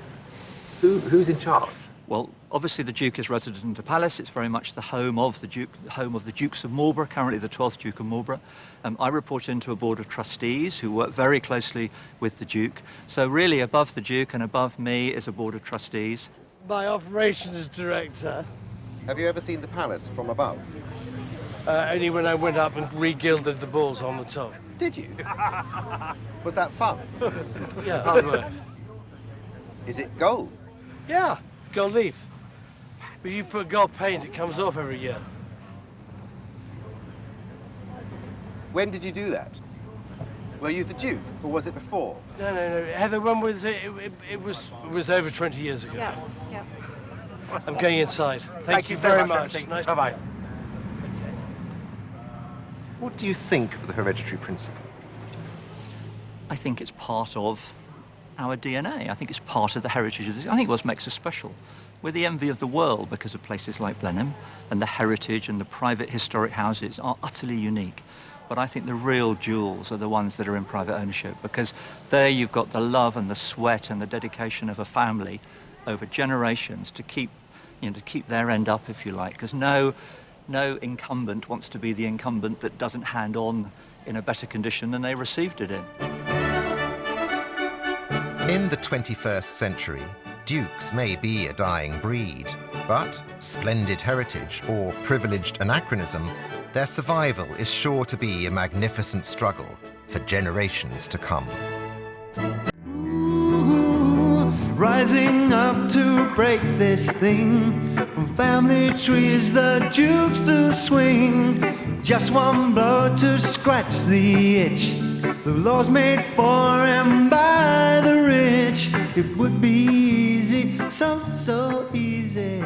Speaker 10: Who's in charge?
Speaker 12: Well, obviously the Duke is resident in the palace. It's very much the home of the Duke, the home of the Dukes of Marlborough, currently the 12th Duke of Marlborough. I report into a board of trustees who work very closely with the Duke. So really above the Duke and above me is a board of trustees.
Speaker 1: My operations director.
Speaker 10: Have you ever seen the palace from above?
Speaker 1: Only when I went up and re-gilded the balls on the top.
Speaker 10: Did you? Was that fun?
Speaker 1: Yeah, hard work.
Speaker 10: Is it gold?
Speaker 1: Yeah, it's gold leaf. If you put gold paint, it comes off every year.
Speaker 10: When did you do that? Were you the Duke, or was it before?
Speaker 1: No. Heather, when was it? It was over 20 years ago.
Speaker 21: Yeah.
Speaker 1: I'm going inside. Thank you
Speaker 10: so
Speaker 1: very
Speaker 10: much.
Speaker 1: much. Nice.
Speaker 10: Bye-bye. What do you think of the hereditary principle?
Speaker 12: I think it's part of our DNA. I think it's part of the heritage of this. I think what makes us special. We're the envy of the world because of places like Blenheim, and the heritage and the private historic houses are utterly unique. But I think the real jewels are the ones that are in private ownership, because there you've got the love and the sweat and the dedication of a family over generations to keep their end up, if you like, because no incumbent wants to be the incumbent that doesn't hand on in a better condition than they received it in.
Speaker 4: In the 21st century, dukes may be a dying breed, but splendid heritage or privileged anachronism, their survival is sure to be a magnificent struggle for generations to come.
Speaker 13: Rising up to break this thing, from family trees the dukes to swing, just one blow to scratch the itch, the laws made for and by the rich. It would be easy, so easy.